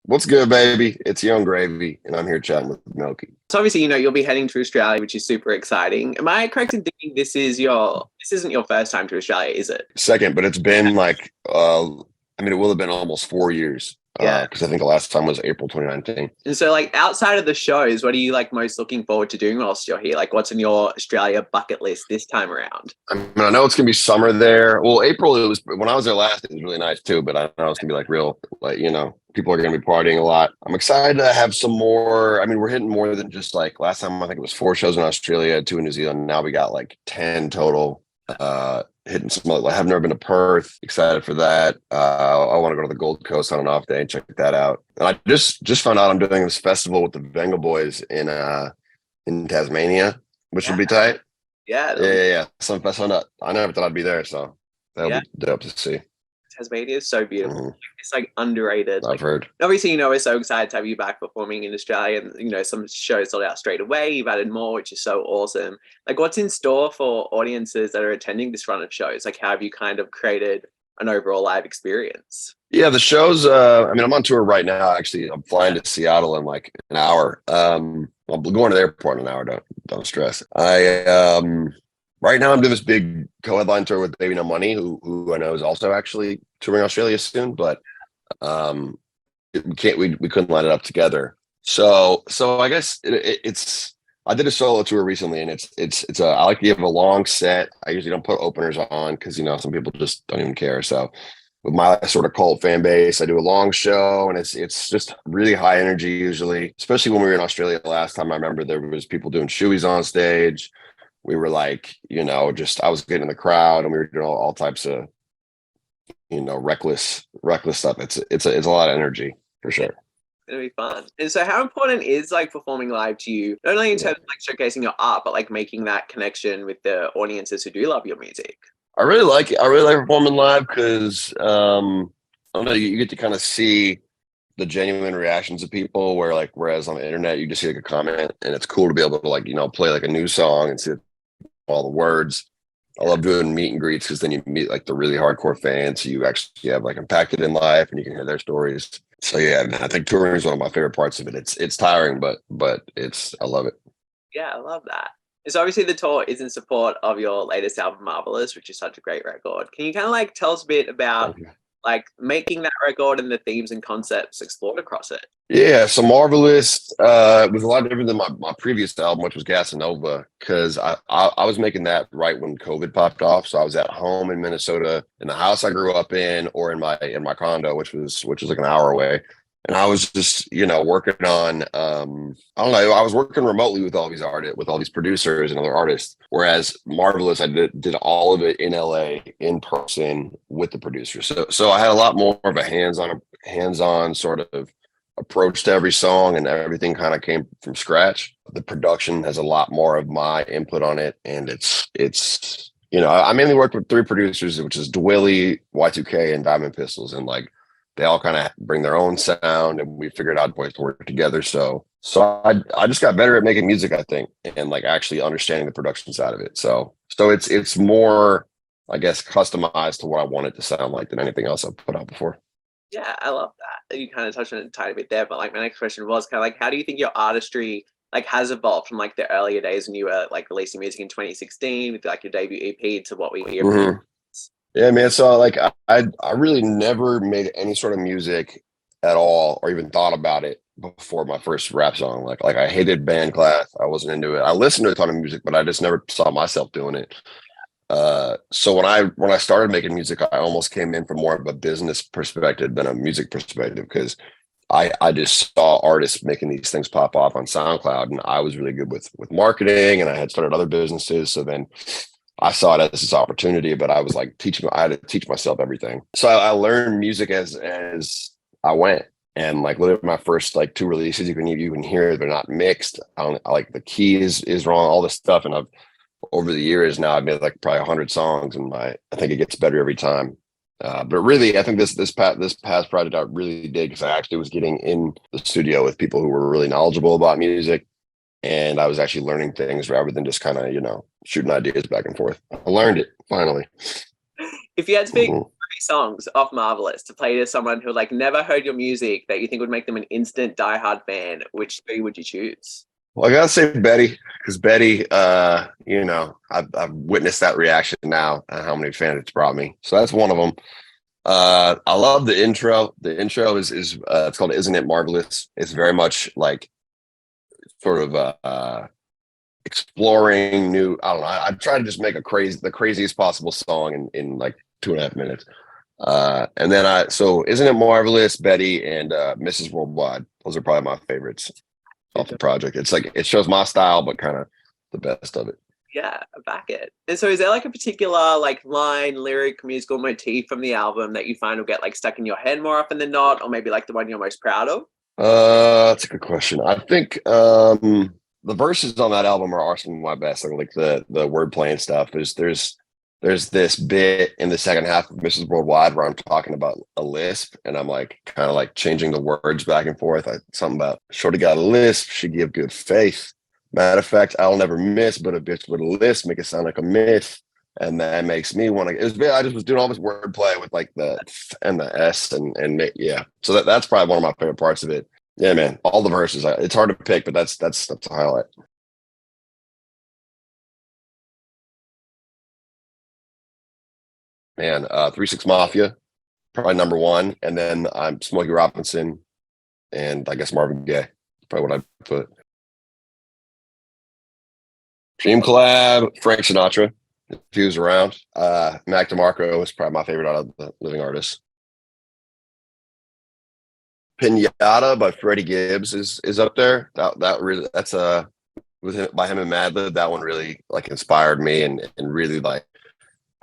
What's good, baby? It's Young Gravy, and I'm here chatting with Milky. So obviously, you'll be heading to Australia, which is super exciting. Am I correct in thinking this isn't your first time to Australia, is it? Second, but it's been it will have been almost 4 years Yeah. because I think the last time was April 2019. And so like outside of the shows, what are you like most looking forward to doing whilst you're here? Like what's in your Australia bucket list this time around? I mean, I know it's gonna be summer there. Well, April it was when I was there last. It was really nice too, but I know it's gonna be like real, people are gonna be partying a lot. I'm excited to have some more. I mean, we're hitting more than just like last time. I think it was 4 shows in Australia, 2 in New Zealand. Now we got like 10 total. Hitting some. I have never been to Perth. Excited for that. I want to go to the Gold Coast on an off day and check that out. And I just found out I'm doing this festival with the Venga Boys in Tasmania, which Yeah. would be tight. Yeah. Yeah. I never thought I'd be there, so that'll Yeah. be dope to see. Tasmania is so beautiful. Mhm. It's like underrated. I've heard. Obviously, we're so excited to have you back performing in Australia, and some shows sold out straight away. You've added more, which is so awesome. Like, what's in store for audiences that are attending this run of shows? Like, how have you kind of created an overall live experience? Yeah, the shows. I'm on tour right now. Actually, I'm flying to Seattle in like an hour. I'm going to the airport in an hour. Don't stress. Right now I'm doing this big co-headline tour with Baby No Money, who I know is also actually touring Australia soon, but we couldn't line it up together. So I guess it's I did a solo tour recently, and I like to give a long set. I usually don't put openers on because some people just don't even care. So with my sort of cult fan base, I do a long show, and it's just really high energy usually, especially when we were in Australia last time. I remember there was people doing shoeies on stage. We were like, I was getting in the crowd, and we were doing all types of, reckless stuff. It's a lot of energy for sure. It's gonna be fun. And so how important is like performing live to you, not only in terms of like showcasing your art, but like making that connection with the audiences who do love your music? I really like it. I really like performing live because I don't know, you get to kind of see the genuine reactions of people whereas on the internet you just see like a comment, and it's cool to be able to play like a new song and see all the words. I love doing meet and greets because then you meet like the really hardcore fans who you actually have like impacted in life, and you can hear their stories. So yeah, man, I think touring is one of my favorite parts of it. It's tiring, but I love it. Yeah, I love that. So obviously the tour is in support of your latest album, Marvelous, which is such a great record. Can you kind of like tell us a bit about like making that record and the themes and concepts explored across it? Yeah, so Marvelous was a lot different than my previous album, which was Gasanova, because I was making that right when COVID popped off. So I was at home in Minnesota in the house I grew up in, or in my condo, which was like an hour away. And I was just, working on, I don't know, I was working remotely with all these artists, with all these producers and other artists. Whereas Marvelous, I did all of it in LA in person with the producers. So I had a lot more of a hands-on sort of approach to every song, and everything kind of came from scratch. The production has a lot more of my input on it. And I mainly worked with 3 producers, which is Dwilly, Y2K, and Diamond Pistols. And like, they all kind of bring their own sound, and we figured out ways to work together. So I just got better at making music, I think, and like actually understanding the production side of it. So it's more, I guess, customized to what I want it to sound like than anything else I've put out before. Yeah, I love that. You kind of touched on it a tiny bit there, but like my next question was kind of like, how do you think your artistry like has evolved from like the earlier days when you were like releasing music in 2016 with like your debut EP to what we hear? Mm-hmm. Yeah, man. So like I really never made any sort of music at all, or even thought about it before my first rap song. Like I hated band class. I wasn't into it. I listened to a ton of music, but I just never saw myself doing it. So when I started making music, I almost came in from more of a business perspective than a music perspective, because I just saw artists making these things pop off on SoundCloud, and I was really good with marketing, and I had started other businesses. So then I saw it as this opportunity, but I was like I had to teach myself everything. So I learned music as I went. And like literally my first like 2 releases, you can hear they're not mixed. I like the key is wrong, all this stuff. And over the years now, I've made like probably 100 songs, and I think it gets better every time. But really, I think this past project I really did, because I actually was getting in the studio with people who were really knowledgeable about music, and I was actually learning things rather than just kind of shooting ideas back and forth. I learned it finally. If you had to pick songs off Marvelous to play to someone who like never heard your music that you think would make them an instant diehard fan, which three would you choose? Well, I gotta say Betty, because Betty, I've witnessed that reaction now and how many fans it's brought me. So that's one of them. I love the intro. The intro is it's called "Isn't It Marvelous?" It's very much like sort of exploring new. I don't know. I try to just make the craziest possible song in like 2.5 minutes. And then so "Isn't It Marvelous?" Betty and Mrs. Worldwide. Those are probably my favorites off the project. It's like it shows my style, but kind of the best of it. Yeah, I back it. And so is there like a particular like line, lyric, musical motif from the album that you find will get like stuck in your head more often than not, or maybe like the one you're most proud of? That's a good question. I think the verses on that album are some of my best. Like the wordplay and stuff. There's this bit in the second half of Mrs. Worldwide where I'm talking about a lisp and I'm like kind of like changing the words back and forth. Something about shorty got a lisp, she give good faith. Matter of fact, I'll never miss, but a bitch with a lisp make it sound like a myth. And that makes me want to. I just was doing all this wordplay with like the and the S and yeah. So that's probably one of my favorite parts of it. Yeah, man. All the verses. It's hard to pick, but that's a highlight. Man, 3 6 Mafia, probably number one, and then I'm Smokey Robinson, and I guess Marvin Gaye, probably what I put. Dream Collab, Frank Sinatra, if he was around. Mac DeMarco is probably my favorite out of the living artists. Pinata by Freddie Gibbs is up there. That's by him and Madlib. That one really like inspired me and really like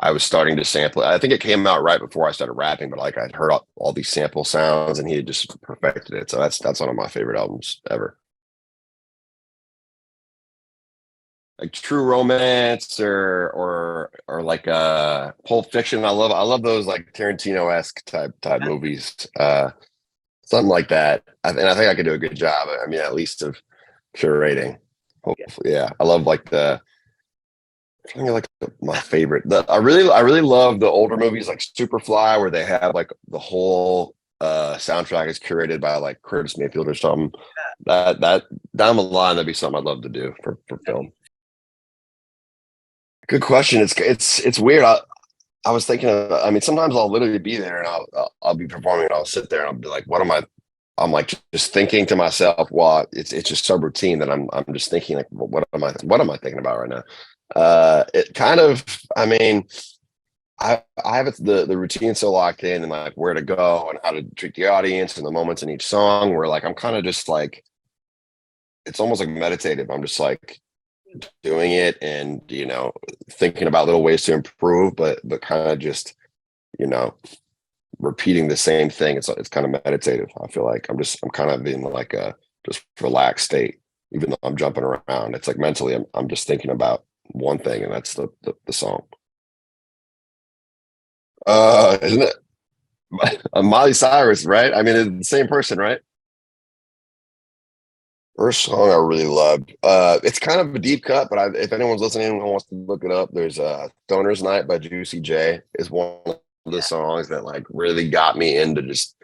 I was starting to sample it. I think it came out right before I started rapping, but like I'd heard all these sample sounds and he had just perfected it. So that's one of my favorite albums ever. Like True Romance or like Pulp Fiction. I love those like Tarantino-esque type movies. Something like that. And I think I could do a good job. I mean, at least of curating. Hopefully, yeah. I love like my favorite. I really love the older movies like Superfly, where they have like the whole soundtrack is curated by like Curtis Mayfield or something. That down the line, that'd be something I'd love to do for film. Good question. It's weird. I was thinking. I mean, sometimes I'll literally be there and I'll be performing and I'll sit there and I'll be like, "What am I?" I'm like just thinking to myself, "Well, it's just so routine that I'm just thinking like, well, what am I thinking about right now?" It kind of. I mean, I have the routine so locked in and like where to go and how to treat the audience and the moments in each song. Where like I'm kind of just like, it's almost like meditative. I'm just like doing it and thinking about little ways to improve but kind of just repeating the same thing. It's kind of meditative. I feel like I'm kind of in like a just relaxed state even though I'm jumping around. It's like mentally I'm just thinking about one thing and that's the song. Isn't it Miley Cyrus, right? I mean it's the same person, right? First song I really loved. It's kind of a deep cut, but if anyone's listening and wants to look it up, there's Stoner's Night by Juicy J is one of the songs that like really got me into just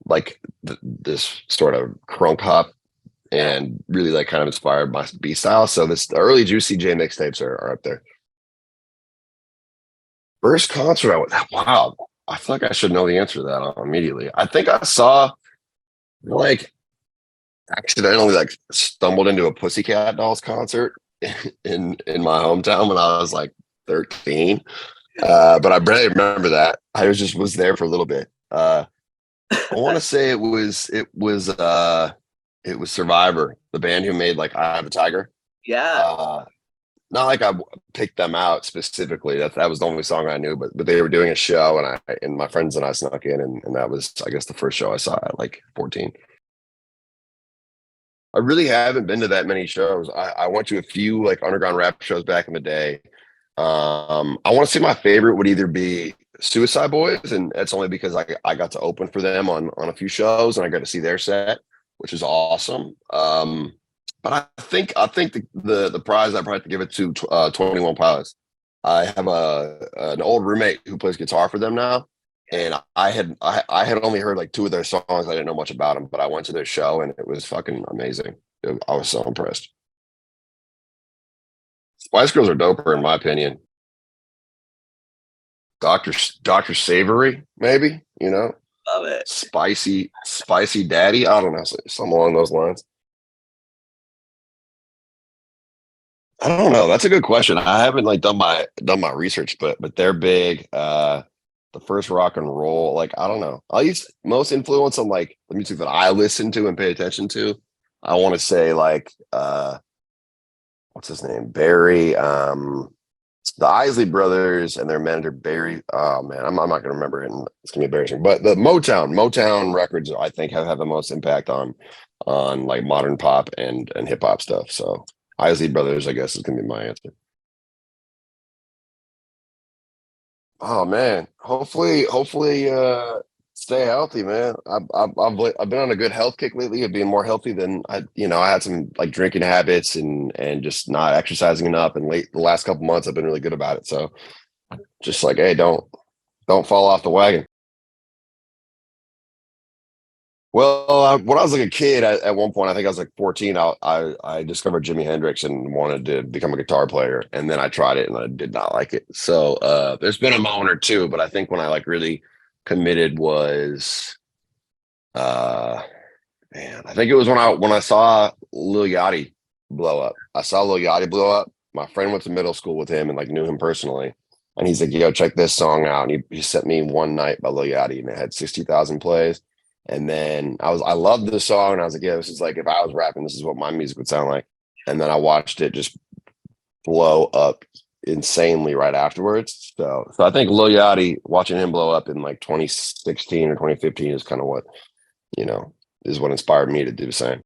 like this sort of crunk hop and really like kind of inspired my beat style. So the early Juicy J mixtapes are up there. First concert wow. I feel like I should know the answer to that immediately. I think I saw like accidentally like stumbled into a Pussycat Dolls concert in my hometown when I was like 13. But I barely remember that. I was there for a little bit. I want to say it was Survivor, the band who made like Eye of the Tiger. Yeah. Not like I picked them out specifically. That was the only song I knew, but they were doing a show and my friends and I snuck in and that was I guess the first show I saw at like 14. I really haven't been to that many shows. I went to a few like underground rap shows back in the day. I want to say my favorite would either be Suicide Boys, and that's only because I got to open for them on a few shows and I got to see their set, which is awesome. But I think the prize I probably have to give it to 21 Pilots. I have an old roommate who plays guitar for them now, And I had only heard like two of their songs. I didn't know much about them, but I went to their show and it was fucking amazing. I was so impressed. Spice Girls are doper in my opinion. Doctor Doctor Savory, maybe, you know, Love it. spicy daddy. I don't know, something along those lines. I don't know. That's a good question. I haven't like done my research, but they're big. The first rock and roll, like I don't know. I use most influence on like the music that I listen to and pay attention to. I want to say like what's his name? Barry. The Isley brothers and their manager Barry. Oh man, I'm not gonna remember it, and it's gonna be embarrassing. But the Motown records, I think have the most impact on like modern pop and hip hop stuff. So Isley brothers, I guess, is gonna be my answer. Oh man, hopefully, stay healthy, man. I've been on a good health kick lately of being more healthy than I had some like drinking habits and just not exercising enough. And the last couple months, I've been really good about it. So just like, hey, don't fall off the wagon. Well, when I was like a kid, at one point, I think I was like 14. I discovered Jimi Hendrix and wanted to become a guitar player, and then I tried it and I did not like it. So there's been a moment or two, but I think when I like really committed was uh man, I think it was when I saw Lil Yachty blow up. I saw Lil Yachty blow up. My friend went to middle school with him and like knew him personally. And he's like, yo, check this song out. And he sent me One Night by Lil Yachty and it had 60,000 plays. And then I loved the song. And I was like, yeah, this is like, if I was rapping, this is what my music would sound like. And then I watched it just blow up insanely right afterwards. So I think Lil Yachty, watching him blow up in like 2016 or 2015 is kind of what, you know, is what inspired me to do the same.